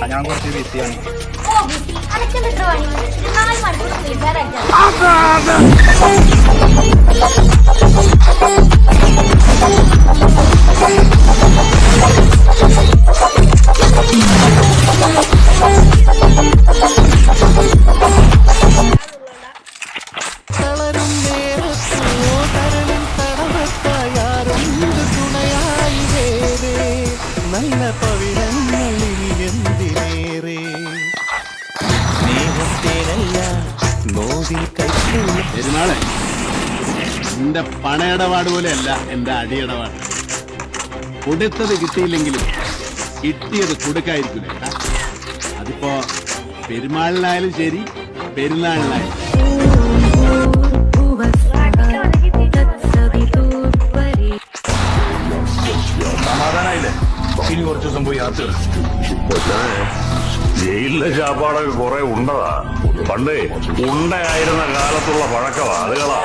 ഞാൻ കുറച്ച് ബിസിയാണ്. നല്ല പവിഴങ്ങളിൽ എന്തിനേറെ സ്നേഹത്തേനല്ല നോവിൽ കൈക്കുള്ള പെരുമാളെ, എന്റെ പണയിടപാട് പോലെയല്ല എന്റെ അടിയിടപാട്. കൊടുത്തത് കിട്ടിയില്ലെങ്കിലും കിട്ടിയത് കൊടുക്കായിരിക്കില്ല. അതിപ്പോ പെരുമാളിനായാലും ശരി, പെരുന്നാളിനായാലും. സമാധാനായില്ലേ? ഇനി കുറച്ചു ദിവസം പോയി യാത്ര. ജയിലിലെ ചാപ്പാടൊക്കെ കുറെ ഉണ്ടതാ. പണ്ട് ഉണ്ടയായിരുന്ന കാലത്തുള്ള പഴക്കമാ അതുകളാ.